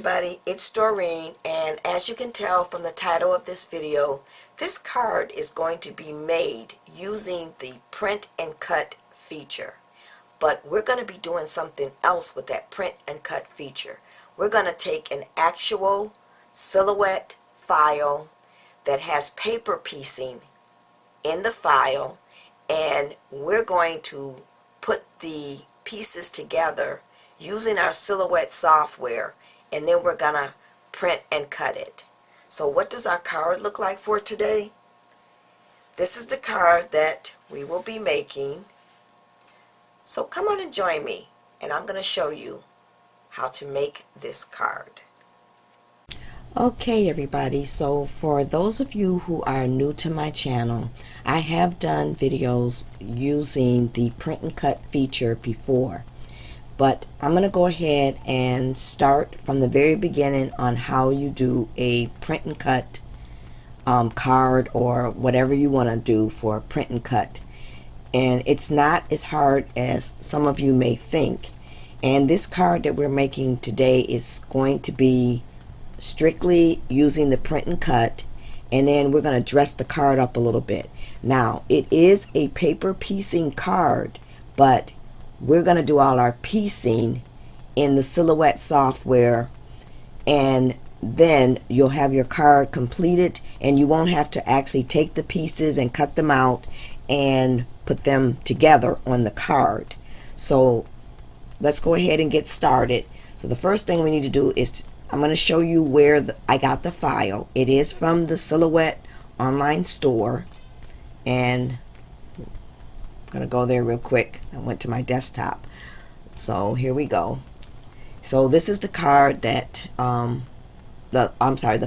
everybody, it's Doreen, and as you can tell from the title of this video, this card is going to be made using the print and cut feature. But we're going to be doing something else with that print and cut feature. We're going to take an actual silhouette file that has paper piecing in the file, and we're going to put the pieces together using our silhouette software, and then we're gonna print and cut it. So what does our card look like for today? This is the card that we will be making. So come on and join me, and I'm gonna show you how to make this card. Okay everybody, so for those of you who are new to my channel, I have done videos using the print and cut feature before. But I'm going to go ahead and start from the very beginning on how you do a print and cut card, or whatever you want to do for print and cut. And it's not as hard as some of you may think. And this card that we're making today is going to be strictly using the print and cut, and then we're going to dress the card up a little bit. Now, it is a paper piecing card, but we're going to do all our piecing in the silhouette software, and then you'll have your card completed, and you won't have to actually take the pieces and cut them out and put them together on the card. So let's go ahead and get started. So the first thing we need to do is I'm going to show you where I got the file. It is from the Silhouette online store, and I'm going to go there real quick. I went to my desktop. So here we go. So this is the card that the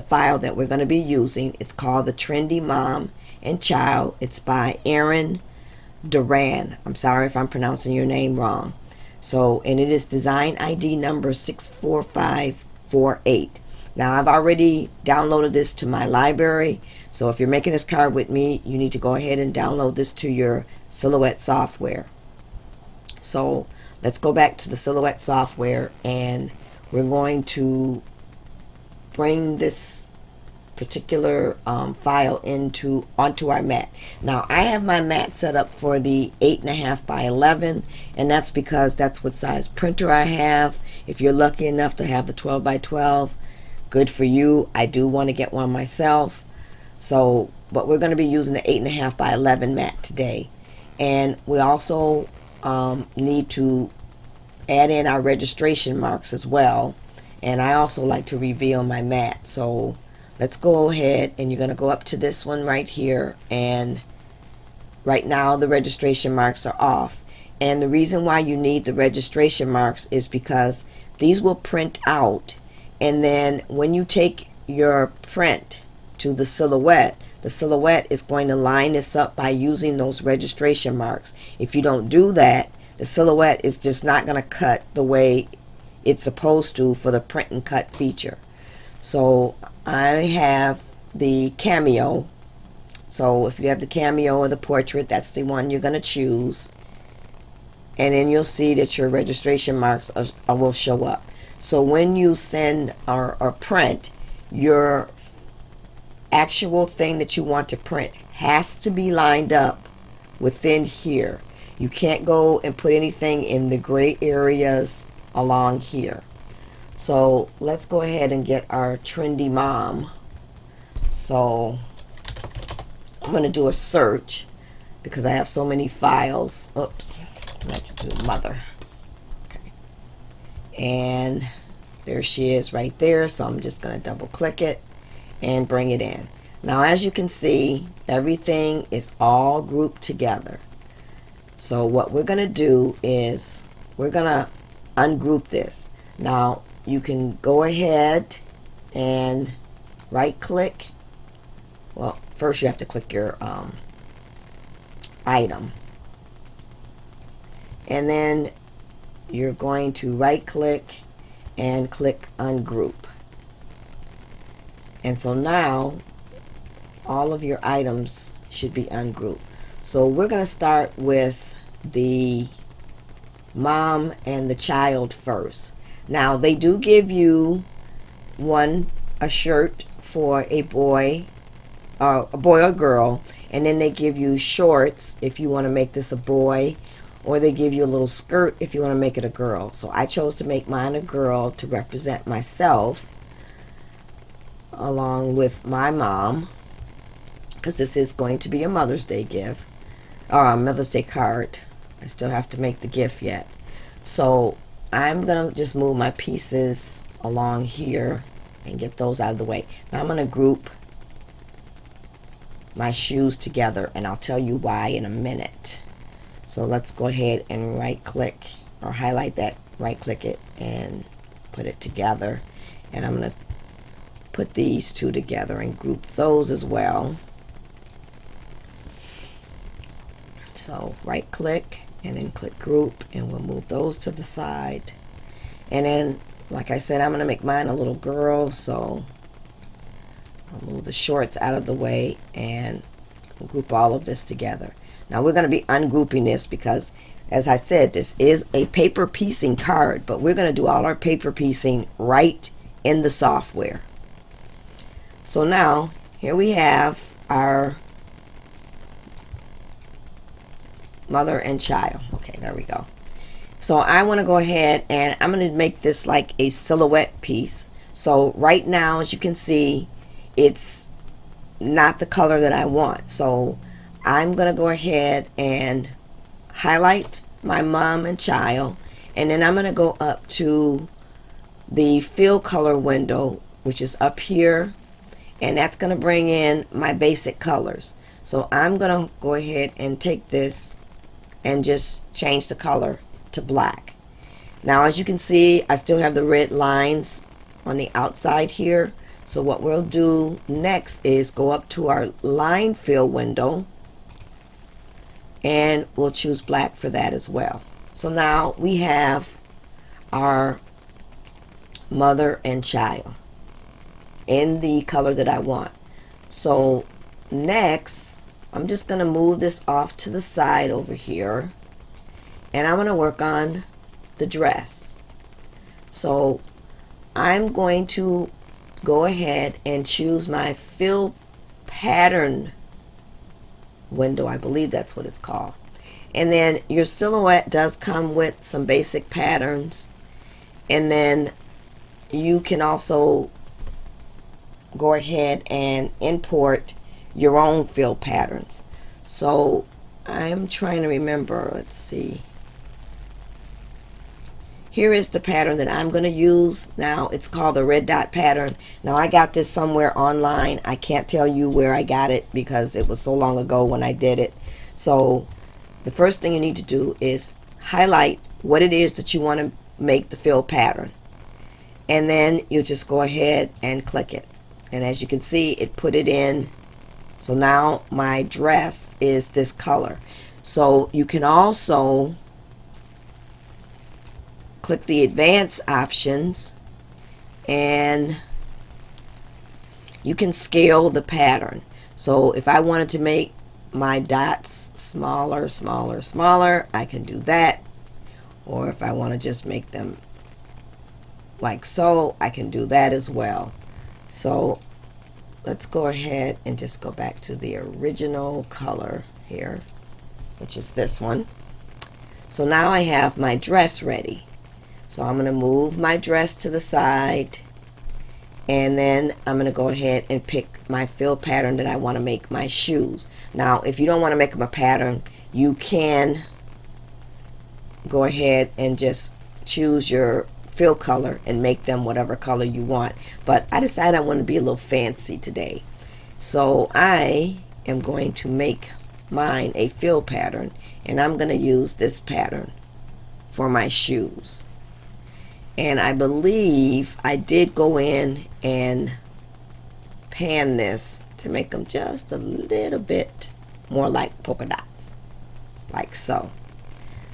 file that we're going to be using. It's called the Trendy Mom and Child. It's by Erin Duran. I'm sorry if I'm pronouncing your name wrong. So, and it is design ID number 64548. Now, I've already downloaded this to my library, so if you're making this card with me, you need to go ahead and download this to your Silhouette software. So let's go back to the Silhouette software, and we're going to bring this particular file onto our mat. Now, I have my mat set up for the 8.5 by 11, and that's because that's what size printer I have. If you're lucky enough to have the 12 by 12, good for you. I do want to get one myself. So, but we're going to be using the 8.5 by 11 mat today. And we also need to add in our registration marks as well. And I also like to reveal my mat. So let's go ahead, and you're going to go up to this one right here. And right now the registration marks are off. And the reason why you need the registration marks is because these will print out, and then when you take your print to the silhouette is going to line this up by using those registration marks. If you don't do that, the silhouette is just not going to cut the way it's supposed to for the print and cut feature. So I have the cameo. So if you have the cameo or the portrait, that's the one you're going to choose, and then you'll see that your registration marks will show up. So when you send or print, your actual thing that you want to print has to be lined up within here. You can't go and put anything in the gray areas along here. So let's go ahead and get our Trendy Mom. So I'm going to do a search because I have so many files. Oops, I have to do mother. Okay. And there she is right there. So I'm just going to double click it and bring it in. Now, as you can see, everything is all grouped together. So what we're going to do is we're going to ungroup this. Now, you can go ahead and right click. Well, first you have to click your item, and then you're going to right click and click ungroup. And so now all of your items should be ungrouped. So we're going to start with the mom and the child first. Now they do give you a shirt for a boy or girl, and then they give you shorts if you want to make this a boy, or they give you a little skirt if you want to make it a girl. So I chose to make mine a girl to represent myself along with my mom, because this is going to be a Mother's Day gift, or a Mother's Day card. I still have to make the gift yet. So I'm going to just move my pieces along here and get those out of the way. Now I'm going to group my shoes together, and I'll tell you why in a minute. So let's go ahead and right click, or highlight that, right click it and put it together. And I'm going to put these two together and group those as well. So right click and then click group, and we'll move those to the side. And then, like I said, I'm going to make mine a little girl, so I'll move the shorts out of the way and group all of this together. Now we're going to be ungrouping this because, as I said, this is a paper piecing card, but we're going to do all our paper piecing right in the software. So now here we have our mother and child. Okay, there we go. So I want to go ahead and I'm going to make this like a silhouette piece. So right now, as you can see, it's not the color that I want. So I'm going to go ahead and highlight my mom and child, and then I'm going to go up to the fill color window, which is up here, and that's going to bring in my basic colors. So I'm going to go ahead and take this and just change the color to black. Now as you can see, I still have the red lines on the outside here. So what we'll do next is go up to our line fill window, and we'll choose black for that as well. So now we have our mother and child in the color that I want. So next, I'm just going to move this off to the side over here, and I'm going to work on the dress. So I'm going to go ahead and choose my fill pattern window. I believe that's what it's called. And then your silhouette does come with some basic patterns, and then you can also go ahead and import your own fill patterns. So I'm trying to remember, let's see, here is the pattern that I'm going to use. Now it's called the red dot pattern. Now I got this somewhere online. I can't tell you where I got it because it was so long ago when I did it. So the first thing you need to do is highlight what it is that you want to make the fill pattern, and then you just go ahead and click it, and as you can see, it put it in. So now my dress is this color. So you can also click the advanced options, and you can scale the pattern. So if I wanted to make my dots smaller, I can do that. Or if I want to just make them like so, I can do that as well. So let's go ahead and just go back to the original color here, which is this one. So now I have my dress ready. So I'm going to move my dress to the side, and then I'm going to go ahead and pick my fill pattern that I want to make my shoes. Now if you don't want to make them a pattern, you can go ahead and just choose your fill color and make them whatever color you want. But I decided I want to be a little fancy today, so I am going to make mine a fill pattern, and I'm going to use this pattern for my shoes. And I believe I did go in and pan this to make them just a little bit more like polka dots, like so.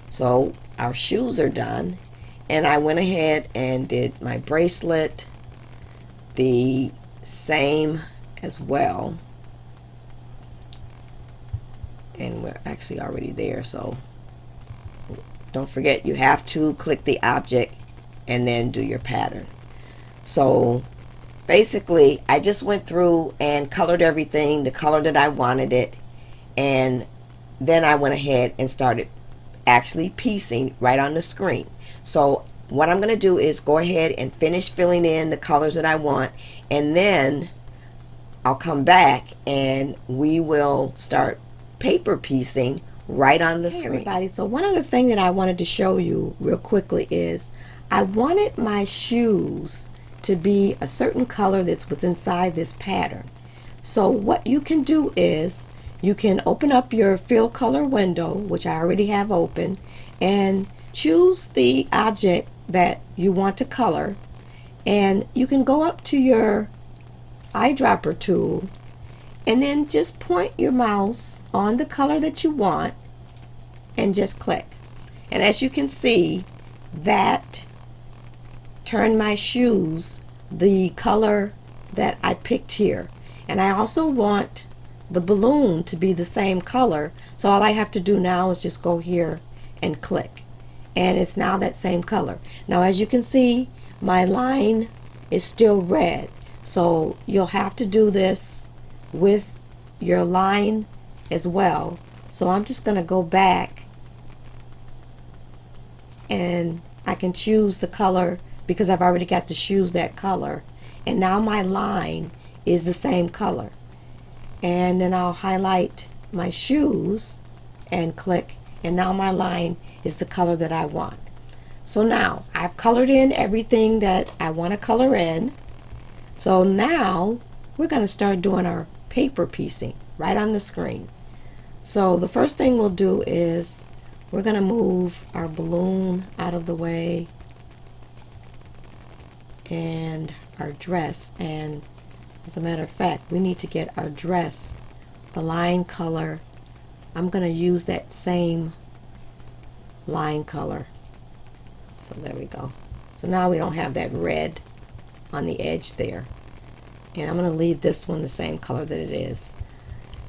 So our shoes are done, and I went ahead and did my bracelet the same as well, and we're actually already there. So don't forget, you have to click the object and then do your pattern. So basically I just went through and colored everything the color that I wanted it, and then I went ahead and started actually piecing right on the screen. So what I'm going to do is go ahead and finish filling in the colors that I want, and then I'll come back and we will start paper piecing right on the screen. Everybody, so one other thing that I wanted to show you real quickly is I wanted my shoes to be a certain color that's within inside this pattern. So what you can do is you can open up your fill color window, which I already have open, and choose the object that you want to color, and you can go up to your eyedropper tool and then just point your mouse on the color that you want and just click. And as you can see, that turned my shoes the color that I picked here. And I also want the balloon to be the same color, so all I have to do now is just go here and click, and it's now that same color. Now as you can see, my line is still red, so you'll have to do this with your line as well. So I'm just going to go back, and I can choose the color because I've already got to choose that color, and now my line is the same color. And then I'll highlight my shoes and click, and now my line is the color that I want. So now I've colored in everything that I want to color in. So now we're going to start doing our paper piecing right on the screen. So the first thing we'll do is we're going to move our balloon out of the way and our dress, and as a matter of fact, we need to get our dress, the line color. I'm going to use that same line color. So there we go. So now we don't have that red on the edge there. And I'm going to leave this one the same color that it is.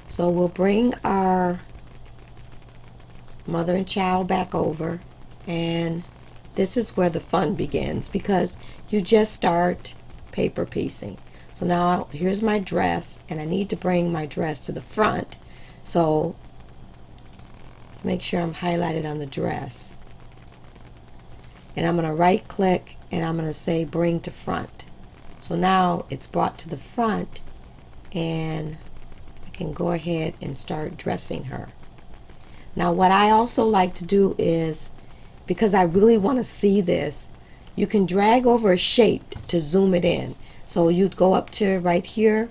So we'll bring our mother and child back over, and this is where the fun begins, because you just start paper piecing. So now here's my dress, and I need to bring my dress to the front. So let's make sure I'm highlighted on the dress. And I'm going to right click and I'm going to say bring to front. So now it's brought to the front, and I can go ahead and start dressing her. Now what I also like to do is, because I really want to see this, you can drag over a shape to zoom it in. So you'd go up to right here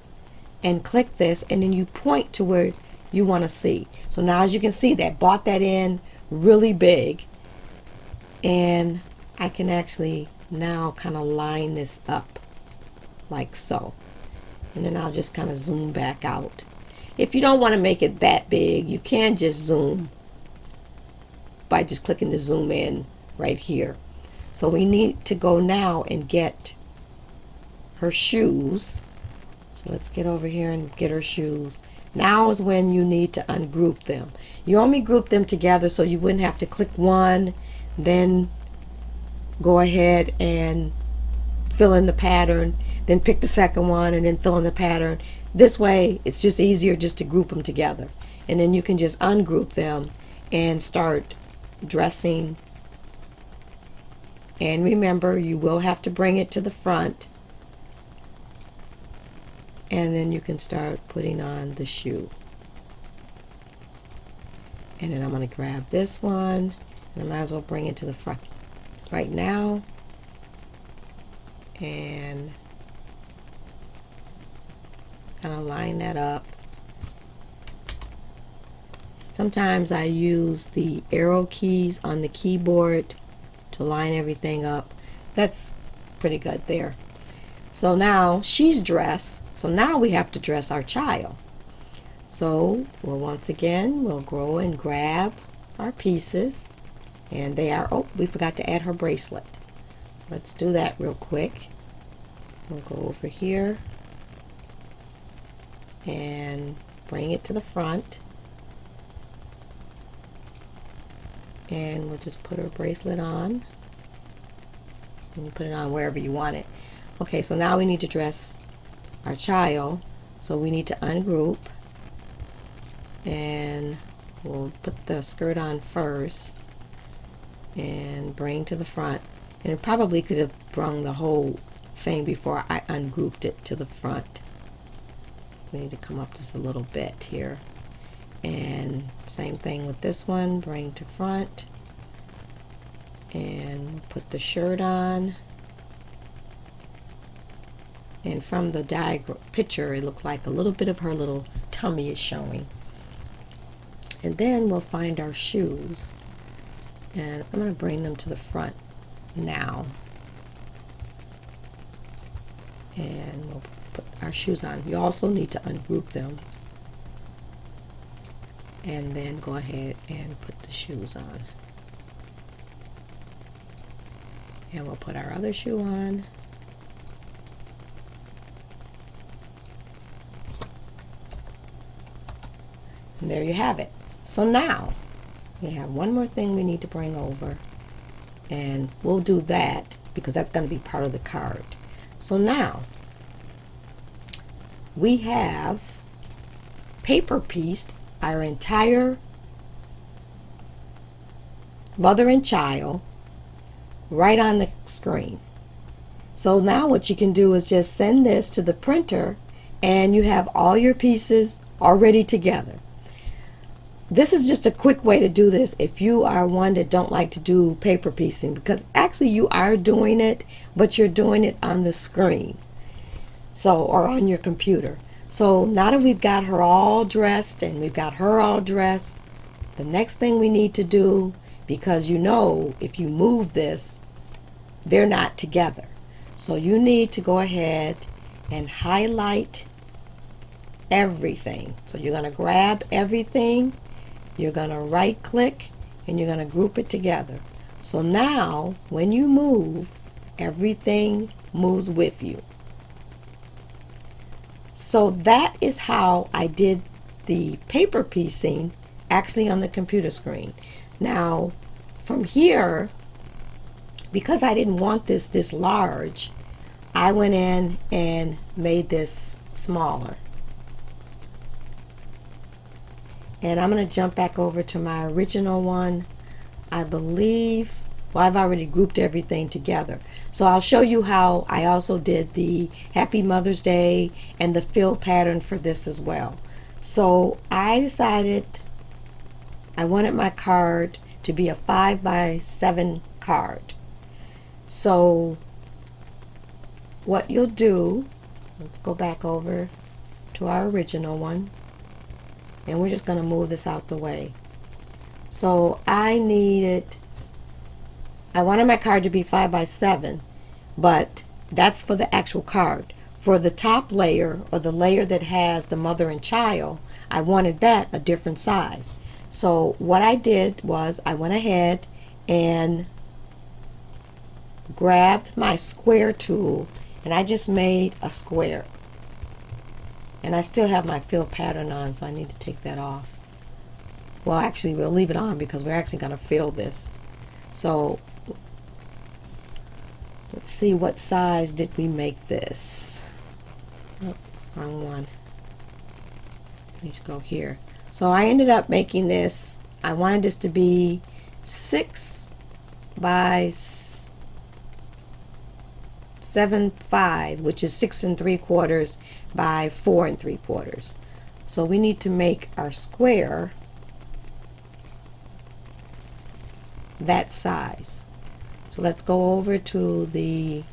and click this, and then you point to where you want to see. So now as you can see, that brought that in really big, and I can actually now kind of line this up like so, and then I'll just kind of zoom back out. If you don't want to make it that big, you can just zoom by just clicking the zoom in right here. So we need to go now and get her shoes. So let's get over here and get her shoes. Now is when you need to ungroup them. You only group them together so you wouldn't have to click one, then go ahead and fill in the pattern, then pick the second one and then fill in the pattern. This way it's just easier just to group them together, and then you can just ungroup them and start dressing. And remember, you will have to bring it to the front, and then you can start putting on the shoe. And then I'm going to grab this one, and I might as well bring it to the front right now, and kind of line that up. Sometimes I use the arrow keys on the keyboard to line everything up. That's pretty good there. So now she's dressed. So now we have to dress our child. So once again, we'll go and grab our pieces, and they are, oh, we forgot to add her bracelet. So let's do that real quick. We'll go over here and bring it to the front, and we'll just put her bracelet on, and you put it on wherever you want it. Okay, so now we need to dress our child. So we need to ungroup, and we'll put the skirt on first and bring to the front. And it probably could have brung the whole thing before I ungrouped it to the front. We need to come up just a little bit here. And same thing with this one, bring to front. And put the shirt on. And from the picture, it looks like a little bit of her little tummy is showing. And then we'll find our shoes. And I'm going to bring them to the front now. And we'll put our shoes on. You also need to ungroup them. And then go ahead and put the shoes on. And we'll put our other shoe on. And there you have it. So now we have one more thing we need to bring over, and we'll do that because that's going to be part of the card. So now we have paper pieced our entire mother and child right on the screen. So now what you can do is just send this to the printer and you have all your pieces already together. This is just a quick way to do this if you are one that don't like to do paper piecing, because actually you are doing it, but you're doing it on the screen, so, or on your computer. So now that we've got her all dressed and we've got her all dressed, the next thing we need to do, because you know if you move this, they're not together. So you need to go ahead and highlight everything. So you're going to grab everything, you're going to right click, and you're going to group it together. So now when you move, everything moves with you. So that is how I did the paper piecing actually on the computer screen. Now from here, because I didn't want this large, I went in and made this smaller. And I'm going to jump back over to my original one. I believe, well, I've already grouped everything together. So I'll show you how I also did the Happy Mother's Day and the fill pattern for this as well. So I decided I wanted my card to be a 5x7 card. So what you'll do, let's go back over to our original one. And we're just going to move this out the way. So I wanted my card to be 5x7, but that's for the actual card. For the top layer, or the layer that has the mother and child, I wanted that a different size. So what I did was I went ahead and grabbed my square tool and I just made a square. And I still have my fill pattern on, so I need to take that off. Well, actually, we'll leave it on because we're actually going to fill this. So let's see, what size did we make this? Oh, wrong one. I need to go here. So I ended up making this, I wanted this to be 6x7.5, which is 6 3/4 by 4 3/4. So we need to make our square that size. So let's go over to the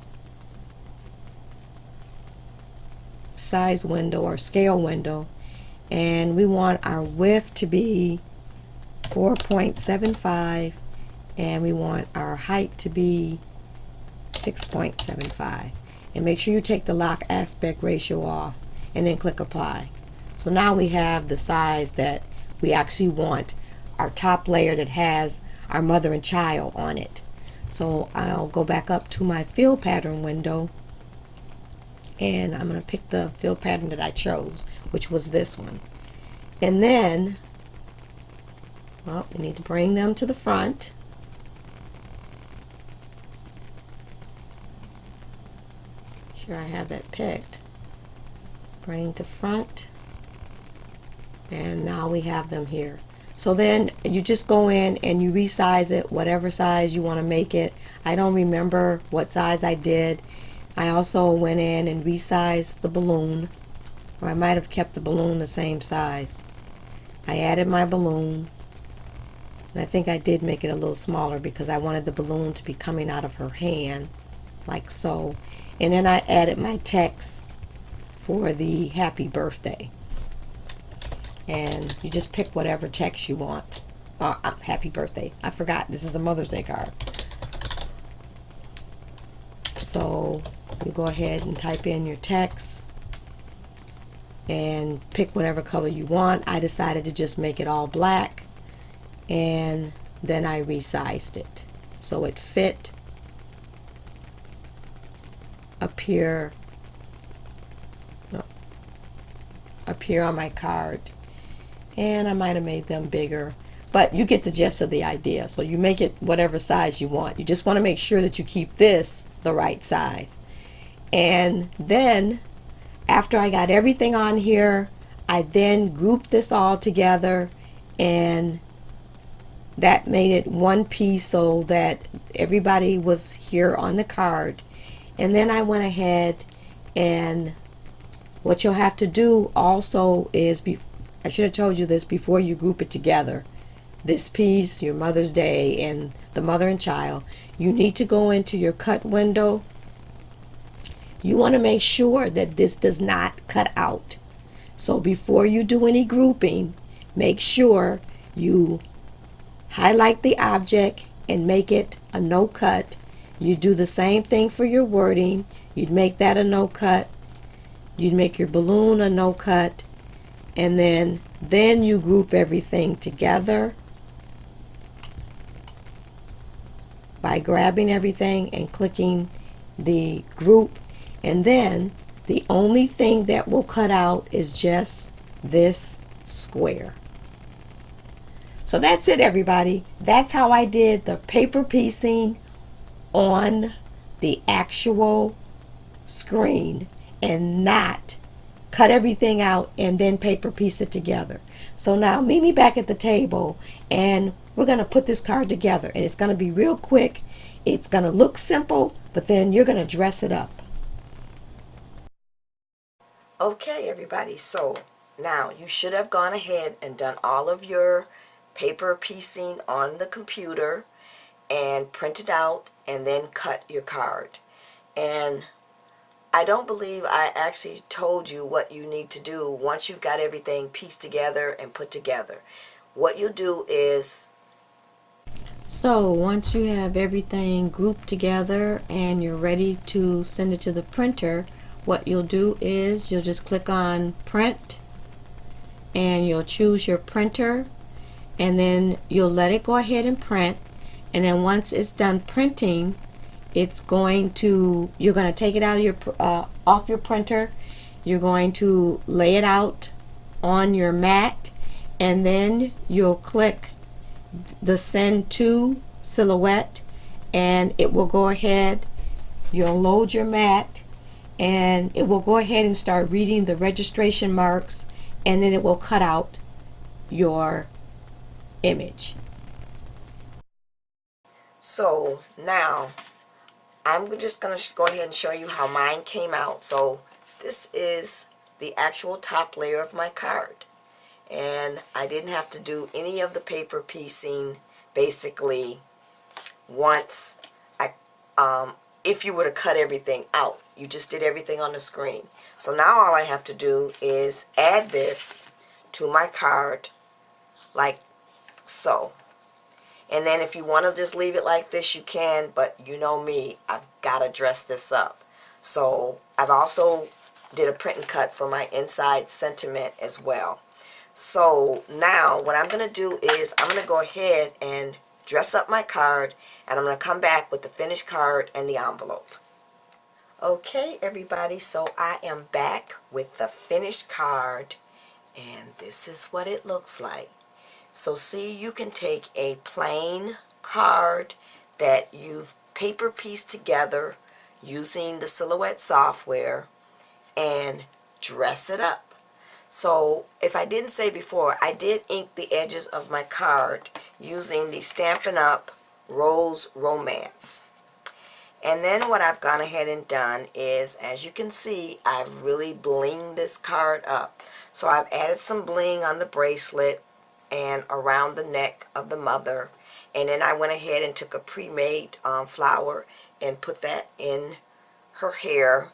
size window or scale window, and we want our width to be 4.75 and we want our height to be 6.75. And make sure you take the lock aspect ratio off and then click apply. So now we have the size that we actually want, our top layer that has our mother and child on it. So I'll go back up to my fill pattern window and I'm going to pick the fill pattern that I chose, which was this one. And then, well, we need to bring them to the front. sure I have that picked. Bring to front. And now we have them here. So then you just go in and you resize it, whatever size you want to make it. I don't remember what size I did. I also went in and resized the balloon, or I might have kept the balloon the same size. I added my balloon, and I think I did make it a little smaller because I wanted the balloon to be coming out of her hand, like so. And then I added my text for the happy birthday. And you just pick whatever text you want. Happy birthday. I forgot, this is a Mother's Day card. So you go ahead and type in your text and pick whatever color you want. I decided to just make it all black, and then I resized it so it fit up here on my card. And I might have made them bigger, but you get the gist of the idea. So you make it whatever size you want. You just want to make sure that you keep this the right size. And then after I got everything on here, I then grouped this all together, and that made it one piece so that everybody was here on the card. And then I went ahead, and what you'll have to do also is, I should have told you this before you group it together. This piece, your Mother's Day and the mother and child, you need to go into your cut window. You want to make sure that this does not cut out. So before you do any grouping, make sure you highlight the object and make it a no cut. You do the same thing for your wording. You'd make that a no cut. You'd make your balloon a no cut. And then you group everything together by grabbing everything and clicking the group. And then the only thing that will cut out is just this square. So that's it, everybody. That's how I did the paper piecing on the actual screen, and not cut everything out and then paper piece it together. So now meet me back at the table, and we're going to put this card together, and it's going to be real quick. It's going to look simple, but then you're going to dress it up. Okay, everybody, so now you should have gone ahead and done all of your paper piecing on the computer and printed out and then cut your card. And I don't believe I actually told you what you need to do once you've got everything pieced together and put together. What you do is, so once you have everything grouped together and you're ready to send it to the printer, what you'll do is you'll just click on print, and you'll choose your printer, and then you'll let it go ahead and print. And then once it's done printing, it's going to, you're going to take it out of your off your printer. You're going to lay it out on your mat, and then you'll click the send to silhouette, and it will go ahead. You'll load your mat, and it will go ahead and start reading the registration marks, and then it will cut out your image. So now I'm just going to go ahead and show you how mine came out. So this is the actual top layer of my card, and I didn't have to do any of the paper piecing basically once if you were to cut everything out. You just did everything on the screen. So now all I have to do is add this to my card like so. And then if you want to just leave it like this, you can, but you know me, I've got to dress this up. So I've also did a print and cut for my inside sentiment as well. So now what I'm going to do is I'm going to go ahead and dress up my card, and I'm going to come back with the finished card and the envelope. Okay, everybody, so I am back with the finished card, and this is what it looks like. So see, you can take a plain card that you've paper pieced together. using the Silhouette software and dress it up. So if I didn't say before, I did ink the edges of my card using the Stampin' Up! Rose Romance. And then what I've gone ahead and done is, as you can see, I've really blinged this card up. So I've added some bling on the bracelet and around the neck of the mother. And then I went ahead and took a pre-made flower and put that in her hair.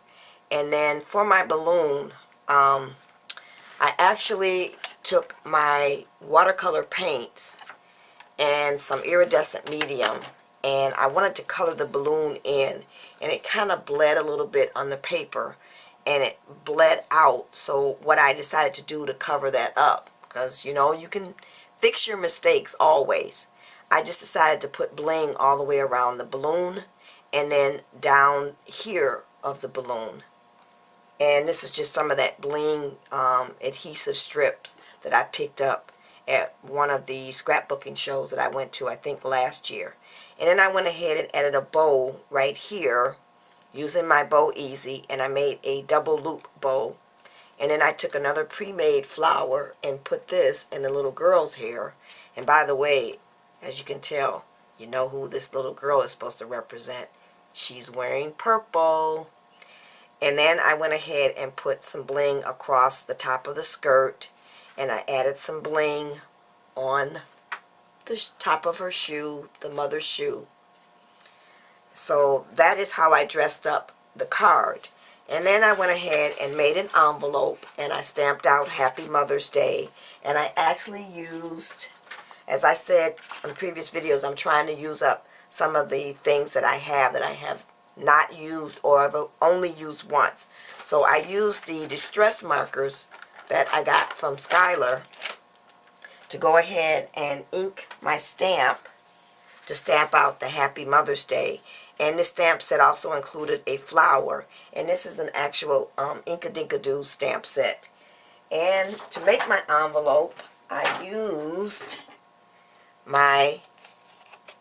And then for my balloon, I actually took my watercolor paints and some iridescent medium, and I wanted to color the balloon in, and it kind of bled a little bit on the paper, and it bled out. So what I decided to do to cover that up, because you know you can fix your mistakes always, I just decided to put bling all the way around the balloon and then down here of the balloon. And this is just some of that bling adhesive strips that I picked up at one of the scrapbooking shows that I went to, I think last year. And then I went ahead and added a bow right here using my Bow Easy, and I made a double loop bow. And then I took another pre-made flower and put this in the little girl's hair. And by the way, as you can tell, you know who this little girl is supposed to represent. She's wearing purple. And then I went ahead and put some bling across the top of the skirt, and I added some bling on the top of her shoe, the mother's shoe. So that is how I dressed up the card. And then I went ahead and made an envelope, and I stamped out Happy Mother's Day. And I actually used, as I said in previous videos, I'm trying to use up some of the things that I have not used or I've only used once. So I used the distress markers that I got from Skylar to go ahead and ink my stamp to stamp out the Happy Mother's Day. And this stamp set also included a flower, and this is an actual Ink-a-Dink-a-Doo stamp set. And to make my envelope, I used my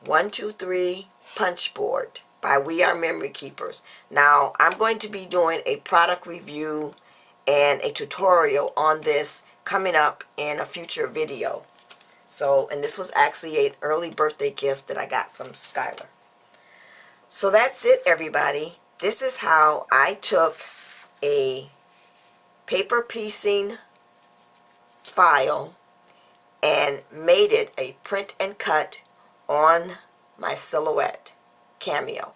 123 punch board by We Are Memory Keepers. Now, I'm going to be doing a product review and a tutorial on this coming up in a future video. So, and this was actually an early birthday gift that I got from Skylar. So that's it, everybody. This is how I took a paper piecing file and made it a print and cut on my Silhouette Cameo.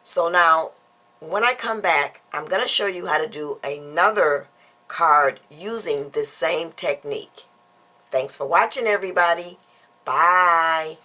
So now when I come back, I'm going to show you how to do another card using this same technique. Thanks for watching, everybody. Bye.